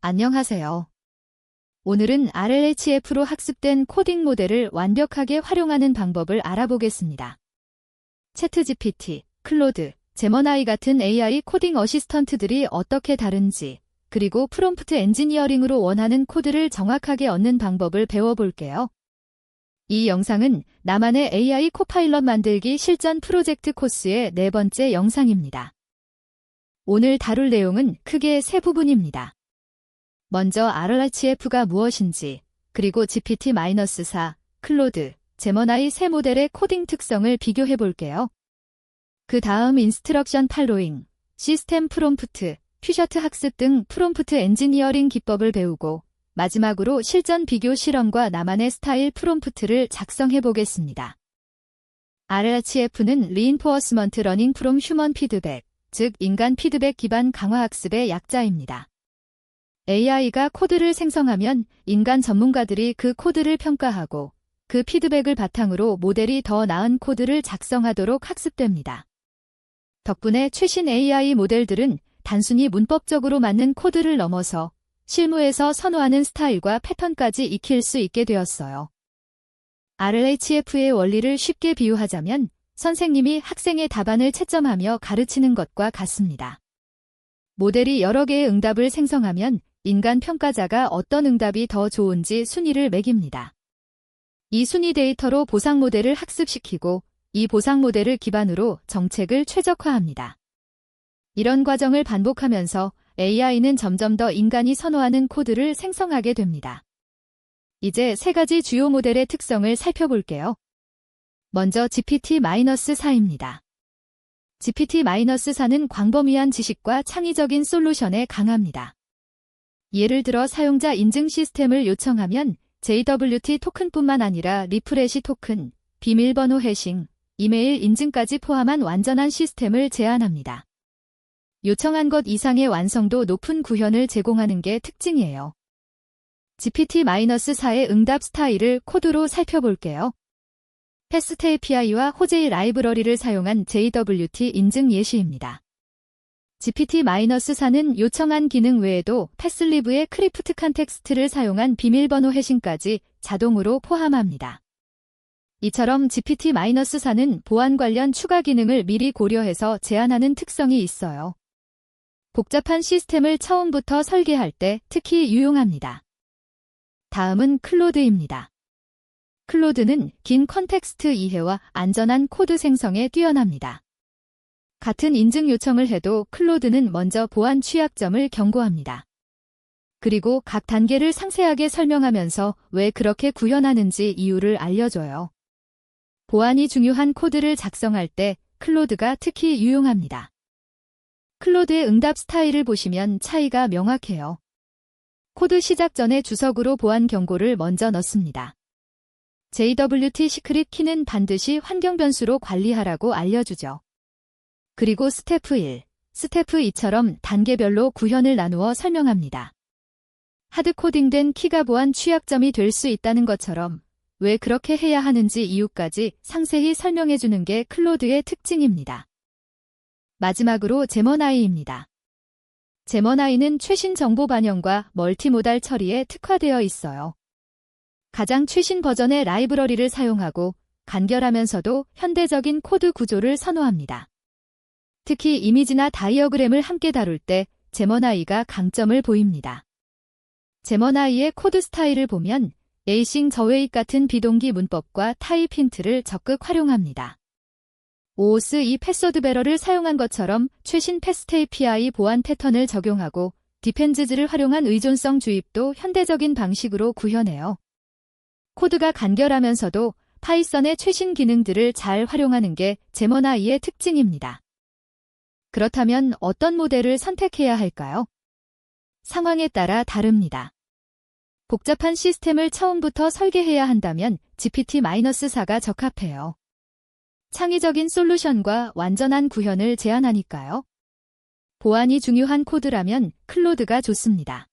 안녕하세요. 오늘은 RLHF로 학습된 코딩 모델을 완벽하게 활용하는 방법을 알아보겠습니다. 챗GPT, 클로드, 제머나이 같은 AI 코딩 어시스턴트들이 어떻게 다른지, 그리고 프롬프트 엔지니어링으로 원하는 코드를 정확하게 얻는 방법을 배워볼게요. 이 영상은 나만의 AI 코파일럿 만들기 실전 프로젝트 코스의 4번째 영상입니다. 오늘 다룰 내용은 크게 3부분입니다. 먼저 RLHF가 무엇인지, 그리고 GPT-4, 클로드, 제머나이 세 모델의 코딩 특성을 비교해 볼게요. 그 다음 인스트럭션 팔로잉, 시스템 프롬프트, 퓨셔트 학습 등 프롬프트 엔지니어링 기법을 배우고, 마지막으로 실전 비교 실험과 나만의 스타일 프롬프트를 작성해 보겠습니다. RLHF는 Reinforcement Learning from Human Feedback, 즉 인간 피드백 기반 강화 학습의 약자입니다. AI가 코드를 생성하면 인간 전문가들이 그 코드를 평가하고 그 피드백을 바탕으로 모델이 더 나은 코드를 작성하도록 학습됩니다. 덕분에 최신 AI 모델들은 단순히 문법적으로 맞는 코드를 넘어서 실무에서 선호하는 스타일과 패턴까지 익힐 수 있게 되었어요. RLHF의 원리를 쉽게 비유하자면 선생님이 학생의 답안을 채점하며 가르치는 것과 같습니다. 모델이 여러 개의 응답을 생성하면 인간 평가자가 어떤 응답이 더 좋은지 순위를 매깁니다. 이 순위 데이터로 보상 모델을 학습시키고 이 보상 모델을 기반으로 정책을 최적화합니다. 이런 과정을 반복하면서 AI는 점점 더 인간이 선호하는 코드를 생성하게 됩니다. 이제 3가지 주요 모델의 특성을 살펴볼게요. 먼저 GPT-4입니다. GPT-4는 광범위한 지식과 창의적인 솔루션에 강합니다. 예를 들어 사용자 인증 시스템을 요청하면 JWT 토큰뿐만 아니라 리프레시 토큰, 비밀번호 해싱, 이메일 인증까지 포함한 완전한 시스템을 제안합니다. 요청한 것 이상의 완성도 높은 구현을 제공하는 게 특징이에요. GPT-4의 응답 스타일을 코드로 살펴볼게요. 패스트 API와 호제이 라이브러리를 사용한 JWT 인증 예시입니다. GPT-4는 요청한 기능 외에도 패슬리브의 크리프트 컨텍스트를 사용한 비밀번호 해싱까지 자동으로 포함합니다. 이처럼 GPT-4는 보안 관련 추가 기능을 미리 고려해서 제안하는 특성이 있어요. 복잡한 시스템을 처음부터 설계할 때 특히 유용합니다. 다음은 클로드입니다. 클로드는 긴 컨텍스트 이해와 안전한 코드 생성에 뛰어납니다. 같은 인증 요청을 해도 클로드는 먼저 보안 취약점을 경고합니다. 그리고 각 단계를 상세하게 설명하면서 왜 그렇게 구현하는지 이유를 알려줘요. 보안이 중요한 코드를 작성할 때 클로드가 특히 유용합니다. 클로드의 응답 스타일을 보시면 차이가 명확해요. 코드 시작 전에 주석으로 보안 경고를 먼저 넣습니다. JWT 시크릿 키는 반드시 환경 변수로 관리하라고 알려주죠. 그리고 스테프 1, 스테프 2처럼 단계별로 구현을 나누어 설명합니다. 하드코딩된 키가 보안 취약점이 될 수 있다는 것처럼 왜 그렇게 해야 하는지 이유까지 상세히 설명해주는 게 클로드의 특징입니다. 마지막으로 제머나이입니다. 제머나이는 최신 정보 반영과 멀티모달 처리에 특화되어 있어요. 가장 최신 버전의 라이브러리를 사용하고 간결하면서도 현대적인 코드 구조를 선호합니다. 특히 이미지나 다이어그램을 함께 다룰 때 제머나이가 강점을 보입니다. 제머나이의 코드 스타일을 보면 에이싱 저웨잇 같은 비동기 문법과 타입 힌트를 적극 활용합니다. OOS2 패스워드 배럴을 사용한 것처럼 최신 패스트 API 보안 패턴을 적용하고 디펜즈즈를 활용한 의존성 주입도 현대적인 방식으로 구현해요. 코드가 간결하면서도 파이썬의 최신 기능들을 잘 활용하는 게 제머나이의 특징입니다. 그렇다면 어떤 모델을 선택해야 할까요? 상황에 따라 다릅니다. 복잡한 시스템을 처음부터 설계해야 한다면 GPT-4가 적합해요. 창의적인 솔루션과 완전한 구현을 제안하니까요. 보안이 중요한 코드라면 클로드가 좋습니다.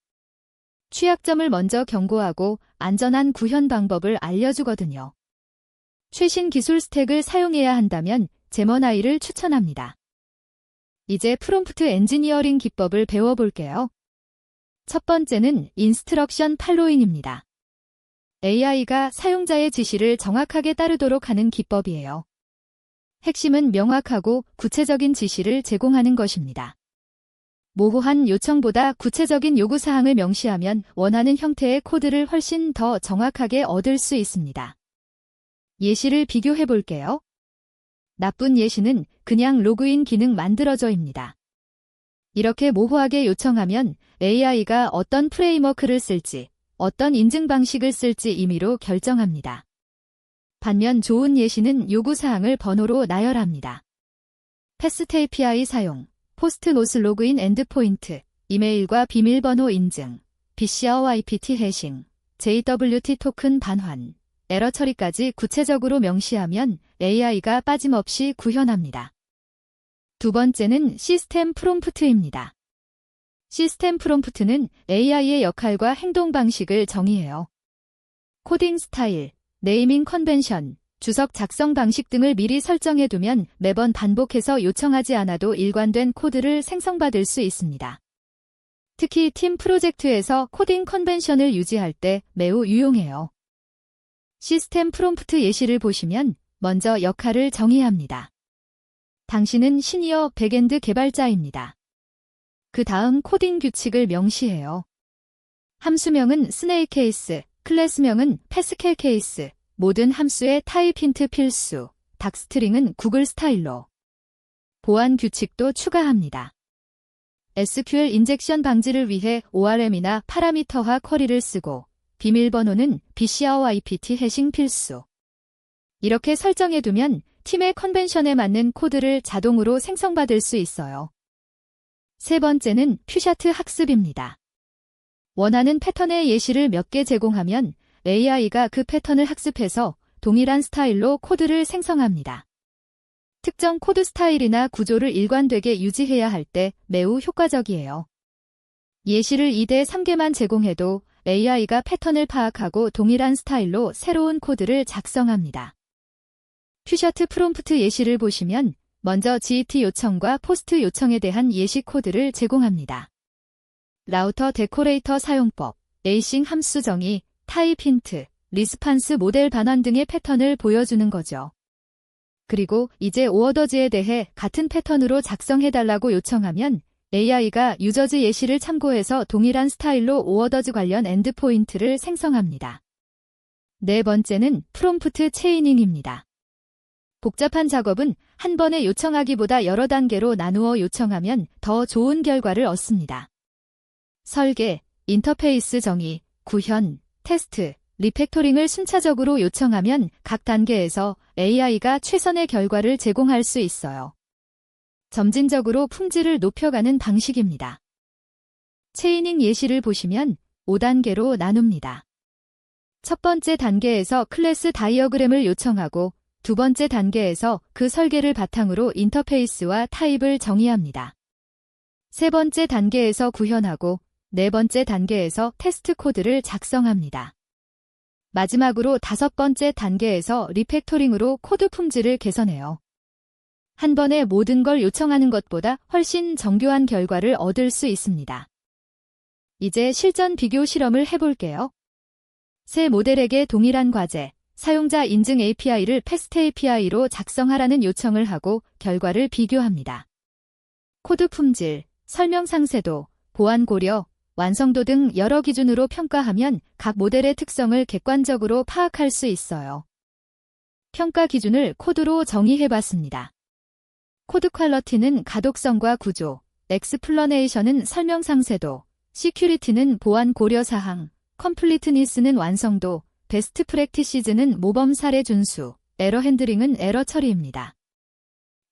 취약점을 먼저 경고하고 안전한 구현 방법을 알려주거든요. 최신 기술 스택을 사용해야 한다면 제머나이를 추천합니다. 이제 프롬프트 엔지니어링 기법을 배워볼게요. 첫 번째는 인스트럭션 팔로잉입니다. AI가 사용자의 지시를 정확하게 따르도록 하는 기법이에요. 핵심은 명확하고 구체적인 지시를 제공하는 것입니다. 모호한 요청보다 구체적인 요구사항을 명시하면 원하는 형태의 코드를 훨씬 더 정확하게 얻을 수 있습니다. 예시를 비교해 볼게요. 나쁜 예시는 그냥 로그인 기능 만들어줘입니다. 이렇게 모호하게 요청하면 AI가 어떤 프레임워크를 쓸지, 어떤 인증 방식을 쓸지 임의로 결정합니다. 반면 좋은 예시는 요구사항을 번호로 나열합니다. 패스트 API 사용, 포스트 노스 로그인 엔드포인트, 이메일과 비밀번호 인증, BCRYPT 해싱, JWT 토큰 반환, 에러 처리까지 구체적으로 명시하면 AI가 빠짐없이 구현합니다. 두 번째는 시스템 프롬프트입니다. 시스템 프롬프트는 AI의 역할과 행동 방식을 정의해요. 코딩 스타일, 네이밍 컨벤션, 주석 작성 방식 등을 미리 설정해두면 매번 반복해서 요청하지 않아도 일관된 코드를 생성받을 수 있습니다. 특히 팀 프로젝트에서 코딩 컨벤션을 유지할 때 매우 유용해요. 시스템 프롬프트 예시를 보시면 먼저 역할을 정의합니다. 당신은 시니어 백엔드 개발자입니다. 그 다음 코딩 규칙을 명시해요. 함수명은 스네이크 케이스, 클래스명은 패스켈 케이스, 모든 함수의 타입 힌트 필수, 닥스트링은 구글 스타일로. 보안 규칙도 추가합니다. SQL 인젝션 방지를 위해 ORM이나 파라미터화 쿼리를 쓰고 비밀번호는 BCRYPT 해싱 필수. 이렇게 설정해두면 팀의 컨벤션에 맞는 코드를 자동으로 생성받을 수 있어요. 세 번째는 퓨샤트 학습입니다. 원하는 패턴의 예시를 몇 개 제공하면 AI가 그 패턴을 학습해서 동일한 스타일로 코드를 생성합니다. 특정 코드 스타일이나 구조를 일관되게 유지해야 할 때 매우 효과적이에요. 예시를 2대 3개만 제공해도 AI가 패턴을 파악하고 동일한 스타일로 새로운 코드를 작성합니다. 퓨셔트 프롬프트 예시를 보시면 먼저 GET 요청과 포스트 요청에 대한 예시 코드를 제공합니다. 라우터 데코레이터 사용법, 에이싱 함수 정의, 타입 힌트, 리스판스 모델 반환 등의 패턴을 보여주는 거죠. 그리고 이제 오어더즈에 대해 같은 패턴으로 작성해달라고 요청하면 AI가 유저즈 예시를 참고해서 동일한 스타일로 오어더즈 관련 엔드포인트를 생성합니다. 네 번째는 프롬프트 체이닝입니다. 복잡한 작업은 한 번에 요청하기보다 여러 단계로 나누어 요청하면 더 좋은 결과를 얻습니다. 설계, 인터페이스 정의, 구현, 테스트, 리팩토링을 순차적으로 요청하면 각 단계에서 AI가 최선의 결과를 제공할 수 있어요. 점진적으로 품질을 높여가는 방식입니다. 체이닝 예시를 보시면 5단계로 나눕니다. 첫 번째 단계에서 클래스 다이어그램을 요청하고 두 번째 단계에서 그 설계를 바탕으로 인터페이스와 타입을 정의합니다. 세 번째 단계에서 구현하고 네 번째 단계에서 테스트 코드를 작성합니다. 마지막으로 다섯 번째 단계에서 리팩토링으로 코드 품질을 개선해요. 한 번에 모든 걸 요청하는 것보다 훨씬 정교한 결과를 얻을 수 있습니다. 이제 실전 비교 실험을 해볼게요. 새 모델에게 동일한 과제, 사용자 인증 API를 패스트 API로 작성하라는 요청을 하고 결과를 비교합니다. 코드 품질, 설명 상세도, 보안 고려, 완성도 등 여러 기준으로 평가하면 각 모델의 특성을 객관적으로 파악할 수 있어요. 평가 기준을 코드로 정의해봤습니다. 코드 퀄러티는 가독성과 구조, 엑스플러네이션은 설명 상세도, 시큐리티는 보안 고려 사항, 컴플리트니스는 완성도, 베스트 프랙티시즈는 모범 사례 준수, 에러 핸들링은 에러 처리입니다.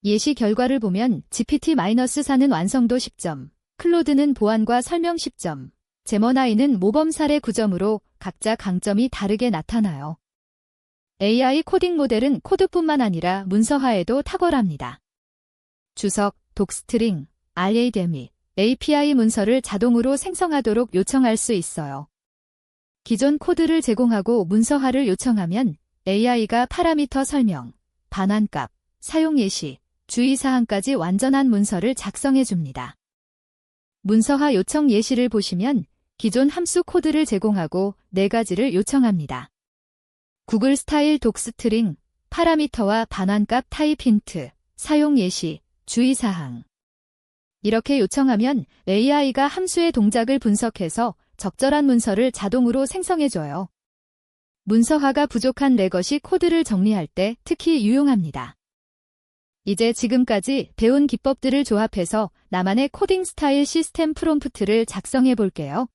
예시 결과를 보면 GPT-4는 완성도 10점, 클로드는 보안과 설명 10점, 제머나이는 모범 사례 9점으로 각자 강점이 다르게 나타나요. AI 코딩 모델은 코드뿐만 아니라 문서화에도 탁월합니다. 주석, 독스트링, RADME, API 문서를 자동으로 생성하도록 요청할 수 있어요. 기존 코드를 제공하고 문서화를 요청하면 AI가 파라미터 설명, 반환값, 사용 예시, 주의사항까지 완전한 문서를 작성해 줍니다. 문서화 요청 예시를 보시면 기존 함수 코드를 제공하고 4가지를 요청합니다. 구글 스타일 독스트링, 파라미터와 반환값 타입 힌트, 사용 예시, 주의사항. 이렇게 요청하면 AI가 함수의 동작을 분석해서 적절한 문서를 자동으로 생성해줘요. 문서화가 부족한 레거시 코드를 정리할 때 특히 유용합니다. 이제 지금까지 배운 기법들을 조합해서 나만의 코딩 스타일 시스템 프롬프트를 작성해 볼게요.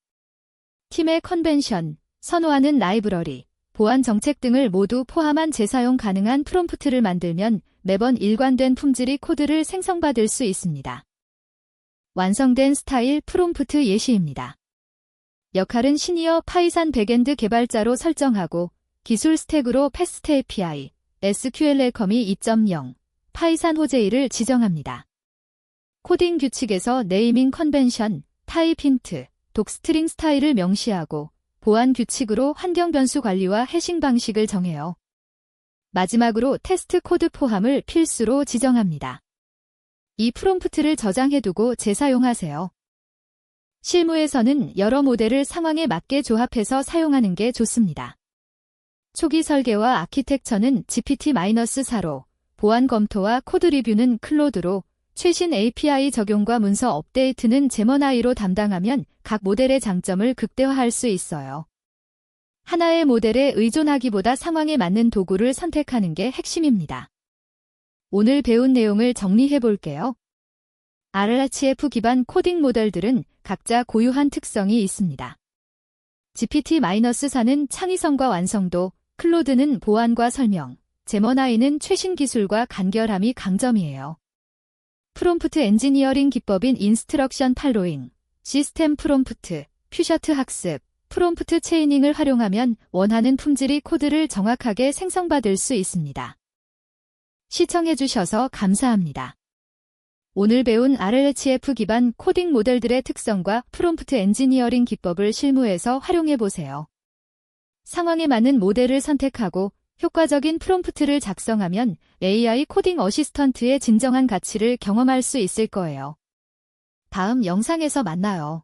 팀의 컨벤션, 선호하는 라이브러리, 보안 정책 등을 모두 포함한 재사용 가능한 프롬프트를 만들면 매번 일관된 품질의 코드를 생성받을 수 있습니다. 완성된 스타일 프롬프트 예시입니다. 역할은 시니어 파이썬 백엔드 개발자로 설정하고 기술 스택으로 패스트 API, SQL 웰컴이 2.0, 파이썬 호재이를 지정합니다. 코딩 규칙에서 네이밍 컨벤션, 타입 힌트, 독스트링 스타일을 명시하고 보안 규칙으로 환경 변수 관리와 해싱 방식을 정해요. 마지막으로 테스트 코드 포함을 필수로 지정합니다. 이 프롬프트를 저장해두고 재사용하세요. 실무에서는 여러 모델을 상황에 맞게 조합해서 사용하는 게 좋습니다. 초기 설계와 아키텍처는 GPT-4로, 보안 검토와 코드 리뷰는 클로드로, 최신 API 적용과 문서 업데이트는 제머나이로 담당하면 각 모델의 장점을 극대화할 수 있어요. 하나의 모델에 의존하기보다 상황에 맞는 도구를 선택하는 게 핵심입니다. 오늘 배운 내용을 정리해 볼게요. RLHF 기반 코딩 모델들은 각자 고유한 특성이 있습니다. GPT-4는 창의성과 완성도, 클로드는 보안과 설명, 제머나이는 최신 기술과 간결함이 강점이에요. 프롬프트 엔지니어링 기법인 인스트럭션 팔로잉, 시스템 프롬프트, 퓨셔트 학습, 프롬프트 체이닝을 활용하면 원하는 품질의 코드를 정확하게 생성받을 수 있습니다. 시청해주셔서 감사합니다. 오늘 배운 RLHF 기반 코딩 모델들의 특성과 프롬프트 엔지니어링 기법을 실무에서 활용해보세요. 상황에 맞는 모델을 선택하고 효과적인 프롬프트를 작성하면 AI 코딩 어시스턴트의 진정한 가치를 경험할 수 있을 거예요. 다음 영상에서 만나요.